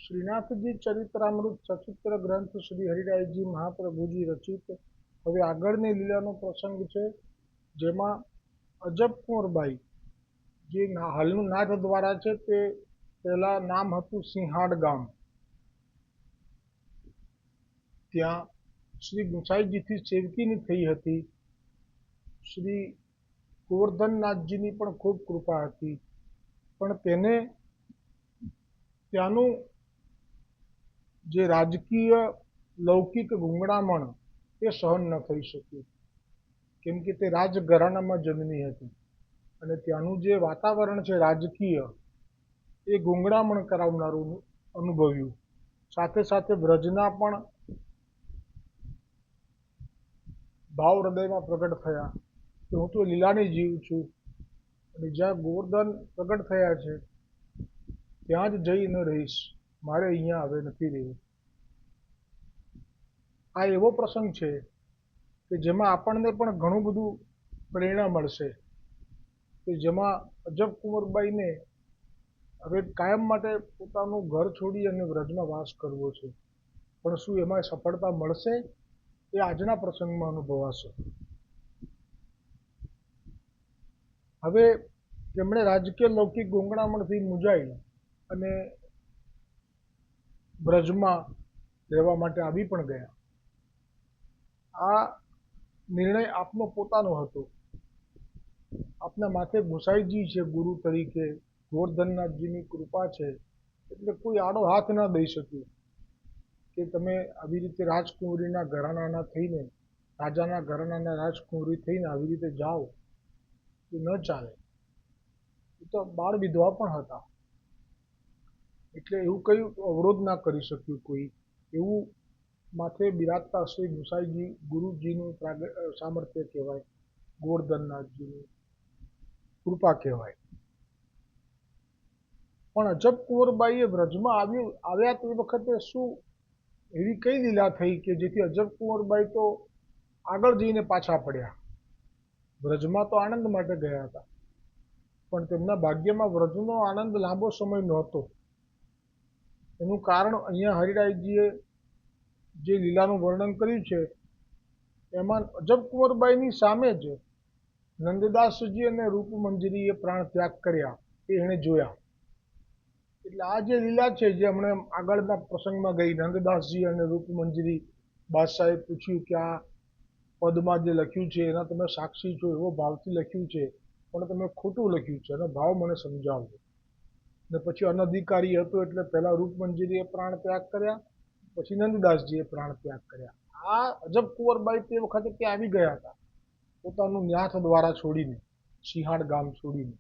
શ્રીનાથજી ચરિત્રામૃત સચિત્ર ગ્રંથ શ્રી હરિરાયજી મહાપ્રભુજી રચિત હવે આગળની લીલાનો પ્રસંગ છે, જેમાં અજબકુંવરબાઈ જે હાલનું નાથ દ્વારા છે તે પહેલા નામ હતું સિંહાડ ગામ. ત્યાં શ્રી ગુસાઈજીથી સેવકીની થઈ હતી. શ્રી ગોવર્ધનનાથજીની પણ ખૂબ કૃપા હતી, પણ તેને ત્યાંનું જે રાજકીય લૌકિક ગુંગળામણ એ સહન ન થઈ શક્યું, કેમ કે તે રાજઘરાનામાં જન્મી હતી અને ત્યાંનું જે વાતાવરણ છે રાજકીય એ ગુંગળામણ કરાવનારું અનુભવ્યું. સાથે સાથે બ્રજના પણ ભાવ હૃદયમાં પ્રગટ થયા કે હું તો લીલાની જીવ છું અને જ્યાં ગોવર્ધન પ્રગટ થયા છે ત્યાં જ જઈ ન રહીશ, મારે અહીંયા હવે નથી રહેવું. આ એવો પ્રસંગ છે કે જેમાં આપણને પણ ઘણું બધું પ્રેરણા મળશે, કે જેમાં અજબકુંવરબાઈને હવે કાયમ માટે પોતાનું ઘર છોડી અને વ્રજમાં વાસ કરવો છે, પણ શું એમાં સફળતા મળશે એ આજના પ્રસંગમાં અનુભવાશે. હવે તેમણે રાજકીય લૌકિક ગુંગળામણથી મૂંઝાઈ અને બ્રજમાં રહેવા માટે આવી પણ ગયા. આ નિર્ણય આપનો પોતાનો હતો. આપના માથે ગુસાઈજી છે ગુરુ તરીકે, ગોવર્ધનનાથજીની કૃપા છે, એટલે કોઈ આડો હાથ ન દઈ શક્યું કે તમે આવી રીતે રાજકુંવરીના ઘરાનાના થઈને, રાજાના ઘરાનાના રાજકુંવરી થઈને આવી રીતે જાઓ, એ ન ચાલે. એ તો બાળ વિધવા પણ હતા, એટલે એવું કઈ અવરોધ ના કરી શક્યું કોઈ. એવું માથે બિરાજતા શ્રી ગુસાઈજી ગુરુજીનું સામર્થ્ય કહેવાય, ગોવર્ધનનાથજીની કૃપા કહેવાય. પણ અજબકુંવરબાઈએ વ્રજમાં આવ્યા તે વખતે શું એવી કઈ લીલા થઈ કે જેથી અજબકુંવરબાઈ તો આગળ જઈને પાછા પડ્યા. વ્રજમાં તો આનંદ માટે ગયા હતા, પણ તેમના ભાગ્યમાં વ્રજનો આનંદ લાંબો સમય નહોતો. એનું કારણ અહીંયા હરિરાયજીએ જે લીલાનું વર્ણન કર્યું છે એમાં અજબકુંવરબાઈની સામે જ નંદદાસજી અને રૂપમંજરીએ પ્રાણ ત્યાગ કર્યા એ એણે જોયા. એટલે આ જે લીલા છે જે હમણે આગળના પ્રસંગમાં ગઈ, નંદદાસજી અને રૂપમંજરી, બાદશાહે પૂછ્યું કે આ પદમાં જે લખ્યું છે એના તમે સાક્ષી છો, એવો ભાવથી લખ્યું છે, પણ તમે ખોટું લખ્યું છે, એનો ભાવ મને સમજાવો. ને પછી અનધિકારી હતો એટલે પહેલા રૂપમંજરીએ પ્રાણ ત્યાગ કર્યા, પછી નંદદાસજીએ પ્રાણ ત્યાગ કર્યા. આ અજબકુંવરબાઈ તે વખતે ત્યાં આવી ગયા હતા, પોતાનું ન્યાથ દ્વારા છોડીને, સિંહાડ ગામ છોડીને.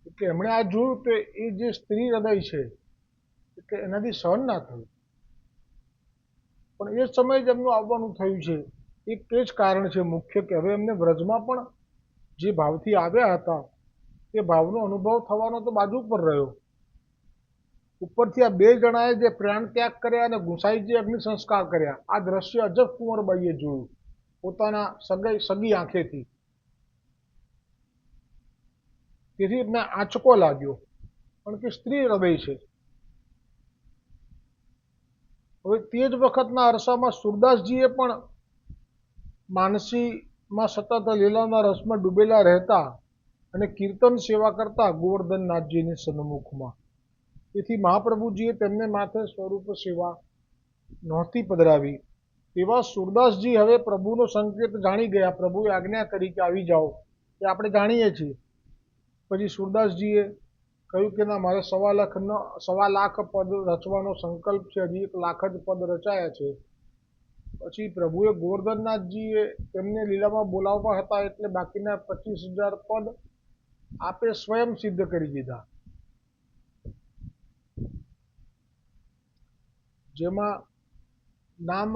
એટલે એમણે આ જોયું કે એ જે સ્ત્રી હૃદય છે એટલે એનાથી સહન ના થયું. પણ એ સમયે જ એમનું આવવાનું થયું છે. એક એ જ કારણ છે મુખ્ય કે હવે એમને વ્રજમાં પણ જે ભાવથી આવ્યા હતા તે ભાવનો અનુભવ થવાનો તો બાજુ પર રહ્યો. ઉપરથી આ બે જણાએ જે પ્રાણ ત્યાગ કર્યા અને ગુસાઈજી અગ્નિ સંસ્કાર કર્યા, આ દ્રશ્ય અજબકુંવરબાઈએ જોયું પોતાના સગી આંખેથી. તેથી એમને આંચકો લાગ્યો, પણ કે સ્ત્રી હૃદય છે. હવે તે જ વખતના અરસામાં સુરદાસજીએ પણ માનસીમાં સતત લીલાના રસમાં ડૂબેલા રહેતા અને કીર્તન સેવા કરતા ગોવર્ધનનાથજીની સન્મુખમાં. તેથી મહાપ્રભુજીએ તેમને માથે સ્વરૂપ સેવા નહોતી પધરાવી. તેવા સુરદાસજી હવે પ્રભુનો સંકેત જાણી ગયા, પ્રભુએ આજ્ઞા કરી કે આવી જાઓ, એ આપણે જાણીએ છીએ. પછી સુરદાસજીએ કહ્યું કે ના, મારે 1.25 લાખ પદ રચવાનો સંકલ્પ છે, હજી 1 લાખ જ પદ રચાયા છે. પછી પ્રભુએ ગોવર્ધનનાથજીએ તેમને લીલામાં બોલાવવા હતા એટલે બાકીના 25,000 પદ આપે સ્વયં સિદ્ધ કરી દીધા. જેમાં નામ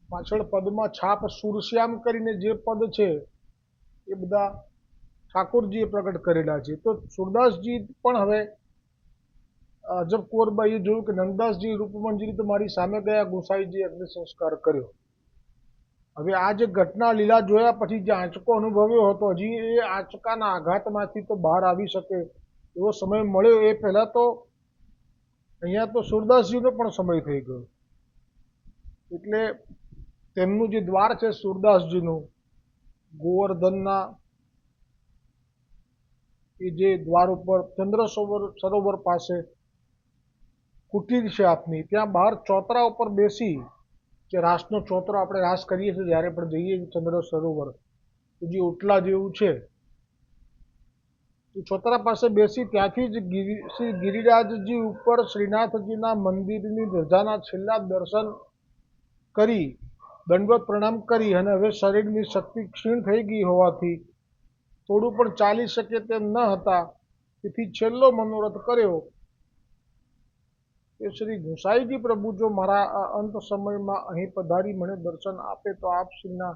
પાછળ પદમાં છાપ સુરશ્યામ કરીને જે પદ છે એ બધા ઠાકોરજીએ પ્રગટ કરેલા છે. તો સુરદાસજી પણ હવે અજબકુંવરબાઈએ જોયું કે નંદદાસજી, રૂપમંજરી તો મારી સામે ગયા, ગુસાઈજીએ અગ્નિ સંસ્કાર કર્યો. હવે આ જે ઘટના લીલા જોયા પછી જે આંચકો અનુભવ્યો હતો, હજી એ આંચકાના આઘાતમાંથી તો બહાર આવી શકે એવો સમય મળ્યો એ પહેલા તો અહીંયા તો સુરદાસજીનો પણ સમય થઈ ગયો, એટલે તેમનું જે દ્વાર છે સુરદાસજીનું, ગોવર્ધનના એ જે દ્વાર ઉપર ચંદ્ર સરોવર પાસે કુટીર છે આપની, ત્યાં બહાર ચોતરા ઉપર બેસી, જે રાસનો ચોતરો આપણે રાસ કરીએ છીએ જ્યારે પણ જઈએ ચંદ્ર સરોવર, જે ઓટલા જેવું છે, ચોતરા પાસે બેસી ત્યાંથી જ શ્રી ગિરિરાજજી ઉપર શ્રીનાથજીના મંદિરની ધજાના છેલ્લા દર્શન કરી, દંડવત પ્રણામ કરી, અને હવે શરીરની શક્તિ ક્ષીણ થઈ ગઈ હોવાથી થોડું પણ ચાલી શકે તેમ ન હતા, તેથી છેલ્લો મનોરથ કર્યો કે શ્રી ગુસાઈજી પ્રભુ જો મારા આ અંત સમયમાં અહીં પધારી મને દર્શન આપે તો આપ શ્રીના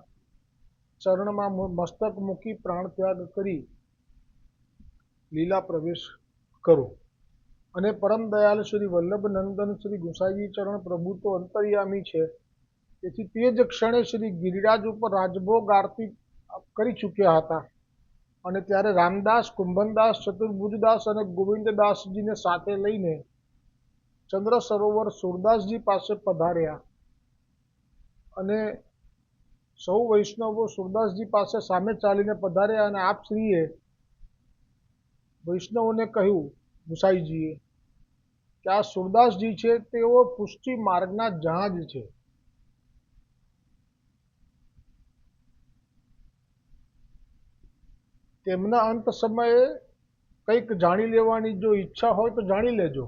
ચરણમાં મસ્તક મૂકી પ્રાણ ત્યાગ કરી લીલા પ્રવેશ કરો. અને પરમ દયાલ શ્રી વલ્લભ નંદન શ્રી ગુસાઈજી ચરણ પ્રભુ તો અંતર્યામી છે, તેથી તે જ ક્ષણે શ્રી ગિરિરાજ ઉપર રાજભોગ આરતી કરી ચૂક્યા હતા, અને ત્યારે રામદાસ, કુંભનદાસ, ચતુર્ભુજદાસ અને ગોવિંદદાસજીને સાથે લઈને ચંદ્ર સરોવર સુરદાસજી પાસે પધાર્યા, અને સૌ વૈષ્ણવો સુરદાસજી પાસે સામે ચાલીને પધાર્યા, અને આપ શ્રીએ વૈષ્ણવોને કહ્યું, ગુસાઈજીએ, કે આ સુરદાસજી છે તેઓ પુષ્ટિ માર્ગના જહાજ છે. તેમના અંત સમયે કંઈક જાણી લેવાની જો ઈચ્છા હોય તો જાણી લેજો,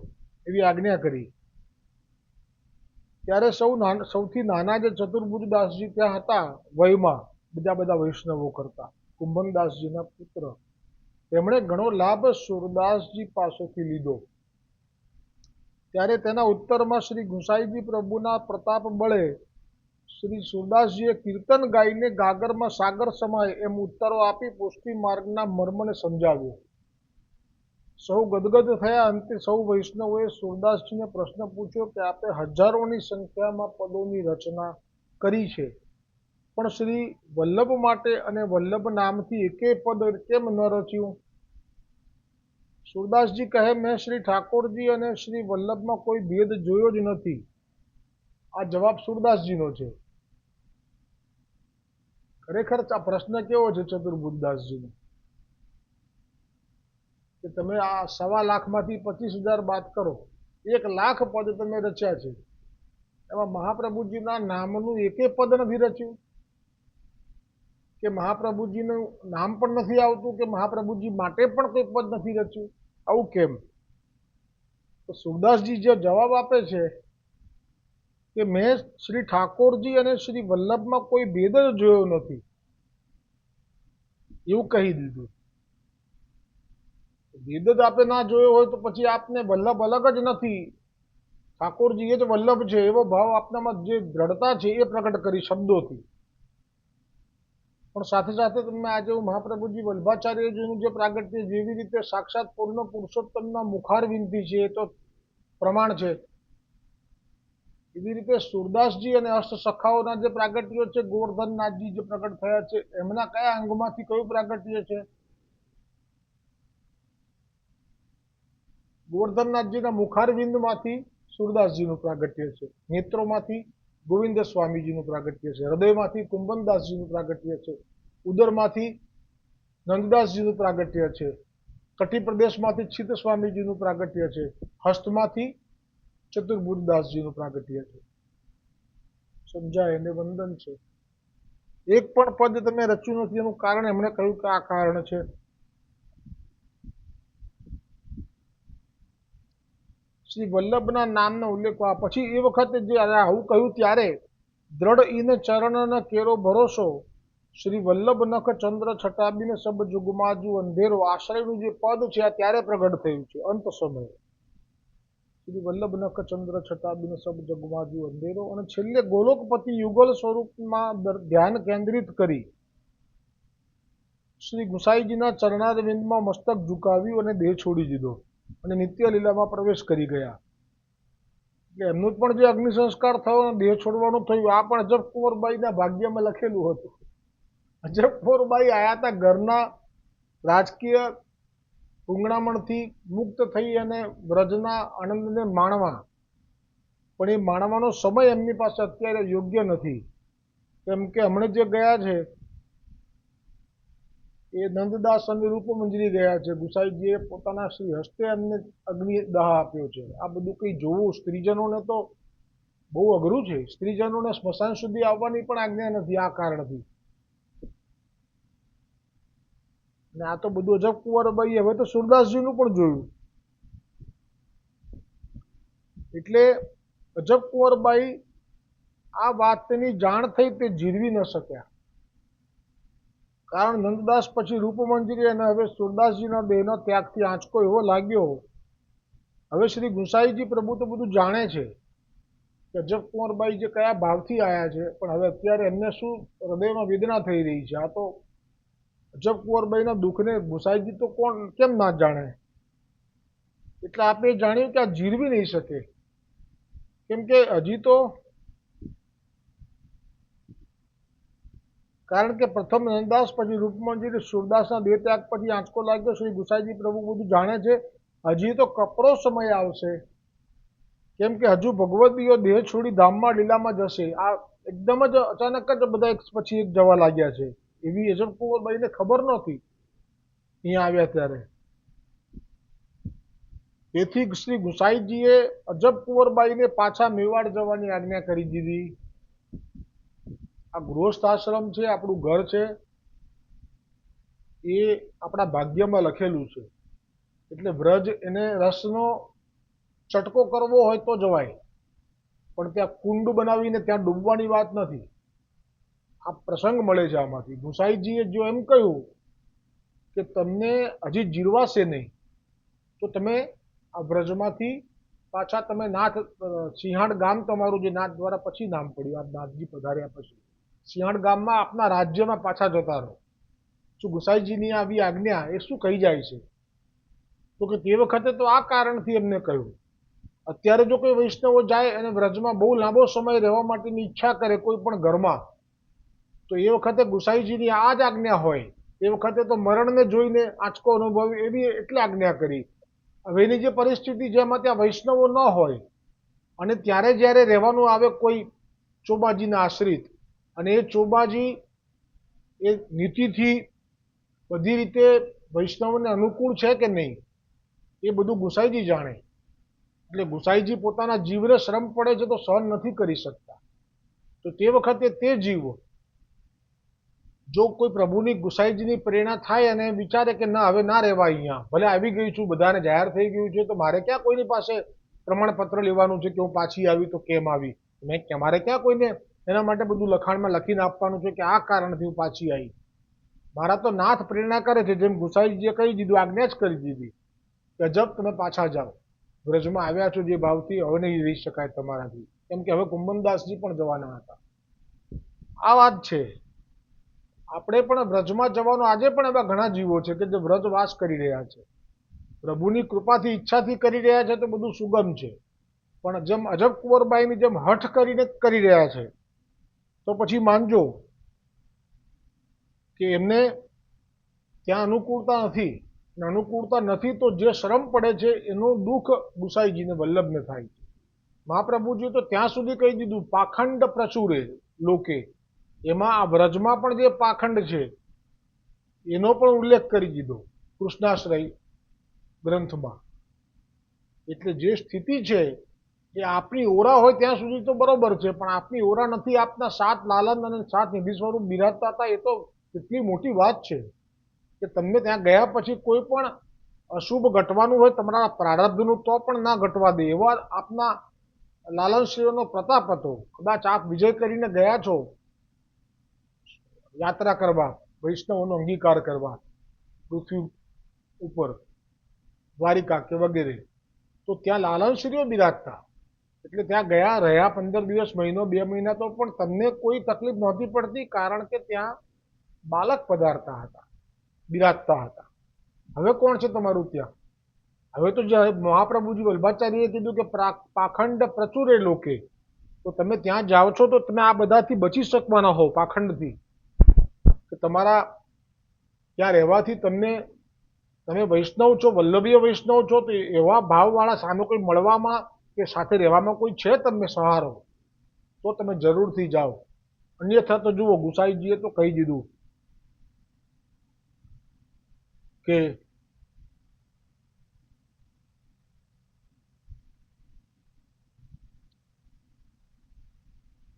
એવી આજ્ઞા કરી. ત્યારે સૌથી નાના જે ચતુર્ભુજદાસજી ત્યાં હતા વયમાં, બીજા બધા વૈષ્ણવો કરતા, કુંભનદાસજીના પુત્ર, તેમણે ઘણો લાભ સુરદાસજી પાસેથી લીધો. ત્યારે તેના ઉત્તરમાં શ્રી ગુસાઈજી પ્રભુના પ્રતાપ બળે શ્રી સુરદાસજીએ કીર્તન ગાઈને ગાગરમાં સાગર સમાય એમ ઉત્તરો આપી પુષ્ટિ માર્ગના મર્મને સમજાવ્યો. સૌ ગદગદ થયા. અંતે સૌ વૈષ્ણવોએ સુરદાસજીને પ્રશ્ન પૂછ્યો કે આપે હજારોની સંખ્યામાં પદોની રચના કરી છે, પણ શ્રી વલ્લભ માટે અને વલ્લભ નામથી એકેય પદ કેમ ન રચ્યું? સુરદાસજી કહે, મેં શ્રી ઠાકોરજી અને શ્રી વલ્લભમાં કોઈ ભેદ જોયો જ નથી. આ જવાબ સુરદાસજીનો છે. ખરેખર આ પ્રશ્ન કેવો છે ચતુર્ભુજદાસજીનો, કે તમે આ 1.25 લાખમાંથી 25,000 બાદ કરો, 1 લાખ પદ તમે રચ્યા છે, એમાં મહાપ્રભુજીના નામનું એકેય પદ નથી રચ્યું, કે મહાપ્રભુજીનું નામ પણ નથી આવતું, કે મહાપ્રભુજી માટે પણ કોઈ પદ નથી રચ્યું? આવું કેમ? તો સુરદાસજી જે જવાબ આપે છે કે મેં શ્રી ઠાકોરજી અને શ્રી વલ્લભમાં કોઈ ભેદ જ જોયો નથી, એવું કહી દીધું. ભેદ જ આપે ના જોયો હોય તો પછી આપને વલ્લભ અલગ જ નથી, ઠાકોરજી એ જ વલ્લભ છે એવો ભાવ આપનામાં જે દ્રઢતા છે એ પ્રગટ કરી શબ્દોથી. પણ સાથે સાથે તમે આજે મહાપ્રભુજી વલ્ભાચાર્યજીનું જે પ્રાગટ્ય જેવી રીતે સાક્ષાત પૂર્ણ પુરુષોત્તમના મુખારવિંદથી છે એ તો પ્રમાણ છે, એવી રીતે સુરદાસજી અને અષ્ટ સખાઓના જે પ્રાગટ્યો છે, ગોવર્ધનનાથજી જે પ્રગટ થયા છે, એમના કયા અંગમાંથી કયું પ્રાગટ્ય છે? ગોવર્ધનનાથજીના મુખારવિંદમાંથી સુરદાસજીનું પ્રાગટ્ય છે, નેત્રોમાંથી ગોવિંદ સ્વામીજીનું પ્રાગટ્ય છે, હૃદયમાંથી કુંભનદાસજીનું પ્રાગટ્ય છે, ઉદરમાંથી નંદદાસજીનું પ્રાગટ્ય છે, કટી પ્રદેશમાંથી ચિત્ત સ્વામીજીનું પ્રાગટ્ય છે, હસ્તમાંથી ચતુર્ભુજદાસજીનું પ્રાગટ્ય છે. સમજાય? એને વંદન છે. એક પણ પદ તમે રચ્યું નથી, એનું કારણ એમણે કહ્યું કે આ કારણ છે. શ્રી વલ્લભના નામનો ઉલ્લેખ પછી એ વખતે જે આવું કહ્યું ત્યારે દ્રઢ ઈને ચરણ કેરો ભરોસો, શ્રી વલ્લભ નખ ચંદ્ર છટાબીને સબ જુગમાજુ અંધેરો, આશ્રયનું જે પદ છે આ ત્યારે પ્રગટ થયું છે અંત સમયે. શ્રી વલ્લભ નખ ચંદ્ર છટાબીને સબ જગમાજુ અંધેરો, અને છેલ્લે ગોલોકપતિ યુગલ સ્વરૂપમાં ધ્યાન કેન્દ્રિત કરી શ્રી ગુસાઈજીના ચરણારવિંદમાં મસ્તક ઝુકાવ્યું અને દેહ છોડી દીધો અને નિત્ય લીલામાં પ્રવેશ કરી ગયા. એટલે એમનું પણ જે અગ્નિ સંસ્કાર થયો અને દેહ છોડવાનું થયું, આ પણ અજબ કુંવરબાઈના ભાગ્યમાં લખેલું હતું. અજબ કુંવરબાઈ આયા હતા ઘરના રાજકીય ગૂંગણામણથી મુક્ત થઈ અને વ્રજના આનંદને માણવા, પણ એ માણવાનો સમય એમની પાસે અત્યારે યોગ્ય નથી. કેમ કે હમણાં જે ગયા છે એ નંદદાસ અને રૂપમંજરી ગયા છે. ગુસાઈજીએ પોતાના શ્રી હસ્તે એમને અગ્નિદાહ આપ્યો છે. આ બધું કંઈ જોવું સ્ત્રીજનોને તો બહુ અઘરું છે. સ્ત્રીજનોને સ્મશાન સુધી આવવાની પણ આજ્ઞા નથી આ કારણથી. અને આ તો બધું અજબ કુંવરબાઈ હવે તો સુરદાસજીનું પણ જોયું. એટલે અજબ કુંવરબાઈ આ વાતની જાણ થઈ તે જીરવી ન શક્યા. કારણ નંદદાસ પછી રૂપમંજરી અને હવે સુરદાસજીના દેહનો ત્યાગથી આંચકો એવો લાગ્યો. હવે શ્રી ગુસાઈજી પ્રભુ તો બધું જાણે છે કે અજબ કુંવરબાઈ જે કયા ભાવથી આવ્યા છે, પણ હવે અત્યારે એમને શું હૃદયમાં વેદના થઈ રહી છે. આ તો અજબ કુંવરબાઈના દુઃખને ગુસાઈજી તો કોણ કેમ ના જાણે. એટલે આપણે જાણ્યું કે આ જીરવી નહીં શકે. કેમ કે હજી તો કારણ કે પ્રથમ નંદદાસ પછી રૂપમંજરી સુરદાસના દેહ ત્યાગ પછી આંચકો લાગ્યો. શ્રી ગુસાઈજી પ્રભુ બધું જાણે છે. હજી તો કપરો સમય આવશે. કેમ કે હજુ ભગવદીઓ દેહ છોડી ધામમાં લીલામાં જશે. આ એકદમ જ અચાનક જ બધા એક પછી એક જવા લાગ્યા છે. એવી અજબ કુંવરબાઈને ખબર નહોતી અહીંયા આવ્યા ત્યારે. તેથી શ્રી ગુસાઈજીએ અજબ કુંવરબાઈને પાછા મેવાડ જવાની આજ્ઞા કરી દીધી. આ ગૃહસ્થ આશ્રમ છે, આપણું ઘર છે, એ આપણા ભાગ્યમાં લખેલું છે. એટલે વ્રજ એને રસનો ચટકો કરવો હોય તો જવાય, પણ ત્યાં કુંડ બનાવીને ત્યાં ડૂબવાની વાત નથી. આ પ્રસંગ મળે છે આમાંથી. ગુસાઈજીએ જો એમ કહ્યું કે તમને હજી જીરવાશે નહીં, તો તમે આ વ્રજમાંથી પાછા તમે નાથ સિંહાડ ગામ, તમારું જે નાથ દ્વારા પછી નામ પડ્યું આ નાથજી પધાર્યા પછી, સિંહાડ ગામમાં આપના રાજ્યમાં પાછા જતા રહો. શું ગુસાઈજીની આવી આજ્ઞા એ શું કહી જાય છે? તો કે તે વખતે તો આ કારણથી એમને કહ્યું. અત્યારે જો કોઈ વૈષ્ણવો જાય અને વ્રજમાં બહુ લાંબો સમય રહેવા માટેની ઈચ્છા કરે કોઈ પણ ઘરમાં, તો એ વખતે ગુસાઈજીની આ જ આજ્ઞા હોય. એ વખતે તો મરણને જોઈને આંચકો અનુભવી એવી એટલે આજ્ઞા કરી. હવે એની જે પરિસ્થિતિ જેમાં ત્યાં વૈષ્ણવો ન હોય અને ત્યારે જ્યારે રહેવાનું આવે કોઈ ચોબાજીના આશ્રિત, અને એ ચોબાજી એ નીતિથી બધી રીતે વૈષ્ણવને અનુકૂળ છે કે નહીં એ બધું ગુસાઈજી જાણે. એટલે ગુસાઈજી પોતાના જીવને શ્રમ પડે છે તો સહન નથી કરી શકતા. તો તે વખતે તે જીવ જો કોઈ પ્રભુની ગુસાઈજીની પ્રેરણા થાય અને વિચારે કે ના હવે ના રહેવા અહીંયા, ભલે આવી ગઈ છું, બધાને જાહેર થઈ ગયું છે, તો મારે ક્યાં કોઈની પાસે પ્રમાણપત્ર લેવાનું છે કે હું પાછી આવી તો કેમ આવી. મારે ક્યાં કોઈને એના માટે બધું લખાણમાં લખીને આપવાનું છે કે આ કારણથી હું પાછી આવી. મારા તો નાથ પ્રેરણા કરે છે, જેમ ગુસાઈજીએ કહી દીધું, આજ્ઞા જ કરી દીધી કે જબ તમે પાછા જાઓ. વ્રજમાં આવ્યા છો જે ભાવથી, હવે નહીં રહી શકાય તમારાથી. કેમ કે હવે કુંભનદાસજી પણ જવાના હતા. આ વાત છે. આપણે પણ વ્રજમાં જવાનો આજે પણ એવા ઘણા જીવો છે કે જે વ્રજવાસ કરી રહ્યા છે, પ્રભુની કૃપાથી ઈચ્છાથી કરી રહ્યા છે, તો બધું સુગમ છે. પણ જેમ અજબ કુંવરબાઈની જેમ હઠ કરીને કરી રહ્યા છે, તો પછી માનજો કે એમને ત્યાં અનુકૂળતા નથી. અનુકૂળતા નથી તો જે શ્રમ પડે છે એનું દુઃખ ગુસાઈજીને વલ્લભને થાય છે. મહાપ્રભુજી તો ત્યાં સુધી કહી દીધું, પાખંડ પ્રચુરે લોકે. એમાં આ વ્રજમાં પણ જે પાખંડ છે એનો પણ ઉલ્લેખ કરી દીધો કૃષ્ણાશ્રય ગ્રંથમાં. એટલે જે સ્થિતિ છે એ આપણી ઓરા હોય ત્યાં સુધી તો બરોબર છે, પણ આપણી ઓરા નથી, આપના સાત લાલન અને સાત નિધિ સ્વરૂપ બિરાજતા હતા. એ તો કેટલી મોટી વાત છે કે તમને ત્યાં ગયા પછી કોઈ પણ અશુભ ઘટવાનું હોય તમારા પ્રારબ્ધનું તો પણ ના ઘટવા દે એવા આપના લાલનશ્રીઓનો પ્રતાપ હતો. કદાચ આપ વિજય કરીને ગયા છો યાત્રા કરવા, વૈષ્ણવોનો અંગીકાર કરવા પૃથ્વી ઉપર, દ્વારિકા કે વગેરે, તો ત્યાં લાલનશ્રીઓ બિરાજતા. એટલે ત્યાં ગયા રહ્યા 15 દિવસ, મહિનો, 2 મહિના, તો પણ તમને કોઈ તકલીફ નહોતી પડતી, કારણ કે ત્યાં બાલક પધારતા હતા, બિરાજતા હતા. હવે કોણ છે તમારું ત્યાં? હવે તો મહાપ્રભુજી વલ્ભાચાર્યએ કીધું કે પાખંડ પ્રચુરે લોકે. તો તમે ત્યાં જાઓ છો તો તમે આ બધાથી બચી શકવાના હો, પાખંડથી. કે તમારા ત્યાં રહેવાથી તમને તમે વૈષ્ણવ છો, વલ્લભીય વૈષ્ણવ છો, તો એવા ભાવવાળા સામે કોઈ મળવામાં કે સાથે રહેવામાં કોઈ છે તમને સહારો, તો તમે જરૂરથી જાઓ. અન્યથા તો જુઓ, ગુસાઈજીએ તો કહી દીધું કે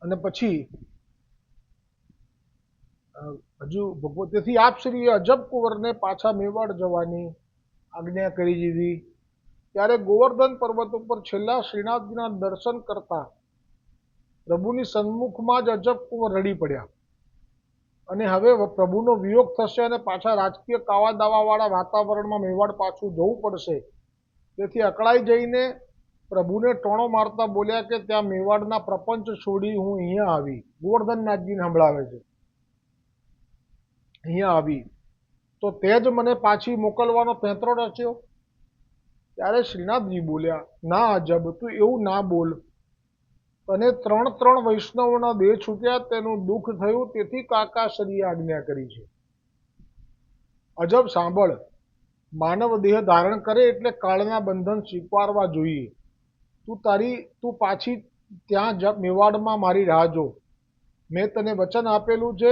અને પછી હજુ ભગવતીથી આપ શ્રી અજબ કુંવરને પાછા મેવાડ જવાની આજ્ઞા કરી દીધી. ત્યારે ગોવર્ધન પર્વત ઉપર છેલ્લા શ્રીનાથજીના દર્શન કરતા પ્રભુની સન્મુખમાં જ અજબ કુંવર રડી પડ્યા. અને હવે પ્રભુનો વિયોગ થશે અને પાછા રાજકીય કાવા દાવાવાળા વાતાવરણમાં મેવાડ પાછું જવું પડશે. તેથી અકળાઈ જઈને પ્રભુને ટોણો મારતા બોલ્યા કે ત્યાં મેવાડના પ્રપંચ છોડી હું અહીંયા આવી. ગોવર્ધનનાથજીને સંભળાવે છે, અહીંયા આવી તો તે જ મને પાછી મોકલવાનો પેંતરો રચ્યો. ત્યારે શ્રીનાથજી બોલ્યા, ના અજબ, તું એવું ના બોલ. તને ત્રણ વૈષ્ણવોના દેહ છૂટ્યા તેનું દુઃખ થયું, તેથી કાકાશ્રીએ આજ્ઞા કરી છે. અજબ સાંભળ, માનવ દેહ ધારણ કરે એટલે કાળના બંધન સ્વીકારવા જોઈએ. તું પાછી ત્યાં મેવાડમાં મારી રાહ જો. મેં તને વચન આપેલું છે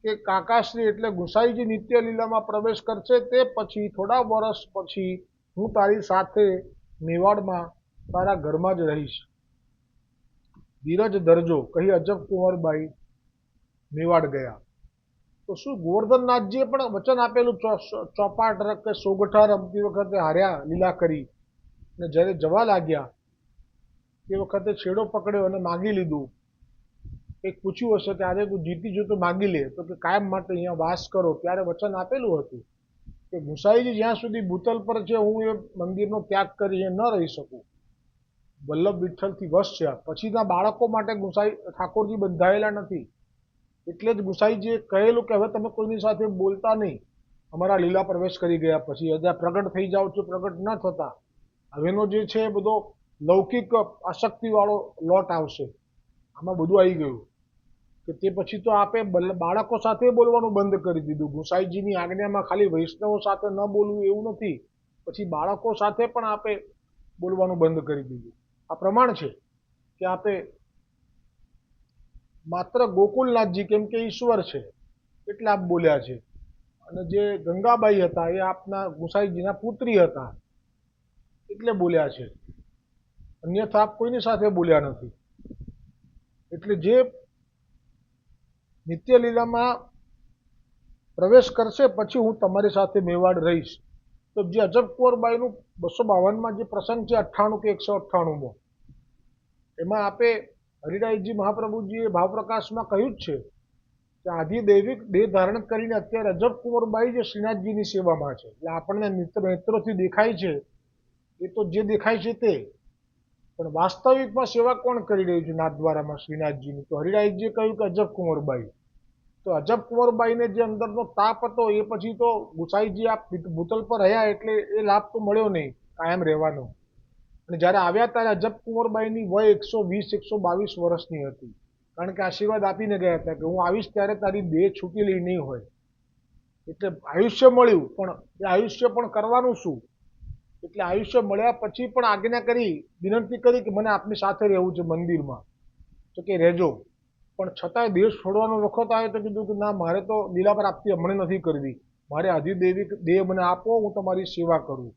કે કાકાશ્રી એટલે ગુસાઈજી નિત્ય લીલામાં પ્રવેશ કરશે, તે પછી થોડા વર્ષ પછી હું તારી સાથે મેવાડમાં તારા ઘરમાં જ રહીશ. ધીરજ ધરજો, કહી અજબ કુંવરબાઈ મેવાડ ગયા. તો શું ગોવર્ધનનાથજીએ પણ વચન આપેલું, ચોપાટ કે સોગઠા રમતી વખતે હાર્યા લીલા કરી અને જ્યારે જવા લાગ્યા તે વખતે છેડો પકડ્યો અને માગી લીધું. એક પૂછ્યું હશે કે આજે તું જીતી જો તો માગી લે, તો કે કાયમ માટે અહીંયા વાસ કરો. ત્યારે વચન આપેલું હતું કે ગુસાઈજી જ્યાં સુધી ભૂતલ પર છે હું એ મંદિરનો ત્યાગ કરી ન રહી શકું. વલ્લભ વિઠ્ઠલથી વશ છે. પછીના બાળકો માટે ગુસાઈ ઠાકોરજી બંધાયેલા નથી. એટલે જ ગુસાઈજીએ કહેલું કે હવે તમે કોઈની સાથે બોલતા નહીં. અમારા લીલા પ્રવેશ કરી ગયા પછી હજા પ્રગટ થઈ જાઓ છો, પ્રગટ ન થતા. હવેનો જે છે એ બધો લૌકિક આસક્તિવાળો લોટ આવશે. આમાં બધું આવી ગયું કે તે પછી તો આપે બાળકો સાથે બોલવાનું બંધ કરી દીધું. ગુસાઈજીની આજ્ઞામાં ખાલી વૈષ્ણવો સાથે ન બોલવું એવું નથી, પછી બાળકો સાથે પણ આપે બોલવાનું બંધ કરી દીધું. આ પ્રમાણ છે કે આપે માત્ર ગોકુલનાથજી કેમ કે ઈશ્વર છે એટલે આપ બોલ્યા છે, અને જે ગંગાબાઈ હતા એ આપના ગુસાઈજીના પુત્રી હતા એટલે બોલ્યા છે. અન્યથા આપ કોઈની સાથે બોલ્યા નથી. એટલે જે નિત્ય લીલામાં પ્રવેશ કરશે પછી હું તમારી સાથે મેવાડ રહીશ. તો જે અજબ કુંવરબાઈનું 252માં જે પ્રસંગ છે 98 કે 198માં, એમાં આપે હરિરાયજી મહાપ્રભુજીએ ભાવપ્રકાશમાં કહ્યું જ છે કે આધિદૈવિક દેહ ધારણ કરીને અત્યારે અજબ કુંવરબાઈ જે શ્રીનાથજીની સેવામાં છે. એટલે આપણને નેત્રોથી દેખાય છે એ તો જે દેખાય છે તે, પણ વાસ્તવિકમાં સેવા કોણ કરી રહ્યું છે નાથદ્વારામાં શ્રીનાથજીની? તો હરિરાયજીએ કહ્યું કે અજબ કુંવરબાઈ. તો અજબ કુંવરબાઈને જે અંદરનો તાપ હતો એ પછી તો ગુસાઈજી આ ભૂતલ પર રહ્યા એટલે એ લાભ તો મળ્યો નહીં કાયમ રહેવાનો. અને જ્યારે આવ્યા ત્યારે અજબ કુંવરબાઈની વય 120-122 વર્ષની હતી. કારણ કે આશીર્વાદ આપીને ગયા હતા કે હું આવીશ ત્યારે તારી દેહ છૂટેલી નહીં હોય. એટલે આયુષ્ય મળ્યું, પણ એ આયુષ્ય પણ કરવાનું શું? એટલે આયુષ્ય મળ્યા પછી પણ આજ્ઞા કરી, વિનંતી કરી કે મને આપની સાથે રહેવું છે મંદિરમાં. તો કે રહેજો. પણ છતાંય દેશ છોડવાનો વખત આવે તો કીધું કે ના, મારે તો લીલા પ્રાપ્તિ હમણાં નથી કરવી, મારે આધિદૈવિક દેહ મને આપો, હું તમારી સેવા કરું.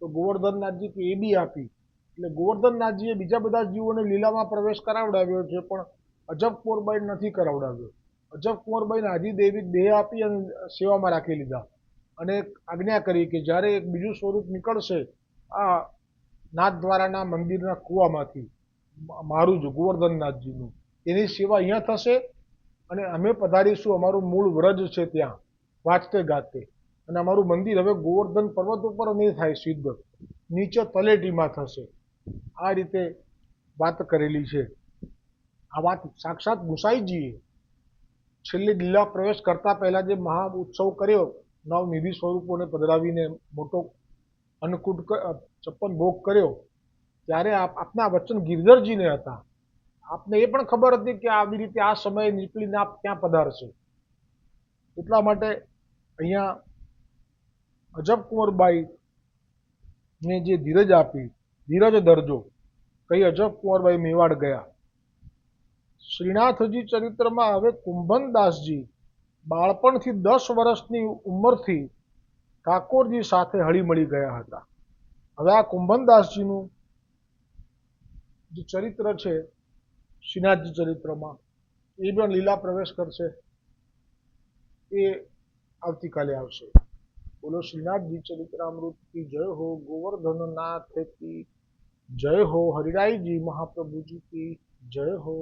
તો ગોવર્ધનનાથજી કે એ બી આપી. એટલે ગોવર્ધનનાથજીએ બીજા બધા જીવોને લીલામાં પ્રવેશ કરાવડાવ્યો છે, પણ અજબ કુંવરબાઈ નથી કરાવડાવ્યો. અજબ કુંવરબાઈને આધિદૈવિક દેહ આપી અને સેવામાં રાખી લીધા અને આજ્ઞા કરી કે જ્યારે એક બીજું સ્વરૂપ નીકળશે આ નાથદ્વારાના મંદિરના કૂવામાંથી, મારું જ ગોવર્ધનનાથજીનું, એની સેવા અહીંયા થશે અને અમે પધારીશું અમારું મૂળ વ્રજ છે ત્યાં વાંચતે ગાતે. અને અમારું મંદિર હવે ગોવર્ધન પર્વત ઉપર નહીં થાય સિદ્ધ, નીચે તલેટીમાં થશે. આ રીતે વાત કરેલી છે. આ વાત સાક્ષાત ગુસાઈજીએ છેલ્લે લીલા પ્રવેશ કરતા પહેલા જે મહા ઉત્સવ કર્યો, નવનિધિ સ્વરૂપોને પધરાવીને મોટો અન્નકૂટ 56 ભોગ કર્યો, ત્યારે આપના વચન ગિરધરજીને હતા. આપને એ પણ ખબર હતી કે આવી રીતે આ સમયે નીકળીને આપ ક્યાં પધારશે. એટલા માટે અહીંયા અજબ કુંવરબાઈ ને જે ધીરજ આપી, ધીરજ દરજો, કઈ અજબ કુંવરબાઈ મેવાડ ગયા. શ્રીનાથજી ચરિત્રમાં હવે કુંભનદાસજી બાળપણથી 10 વર્ષની ઉંમરથી ઠાકોરજી સાથે હળીમળી ગયા હતા. હવે આ કુંભનદાસજીનું જે ચરિત્ર છે શ્રીનાથજી ચરિત્રમાં, એ પણ લીલા પ્રવેશ કરશે. એ આવતીકાલે આવશે. બોલો શ્રીનાથજી ચરિત્રામૃત કી જય હો, ગોवर्धन नाथ की जय हो, हरिराय जी महाप्रभु जी की जय हो.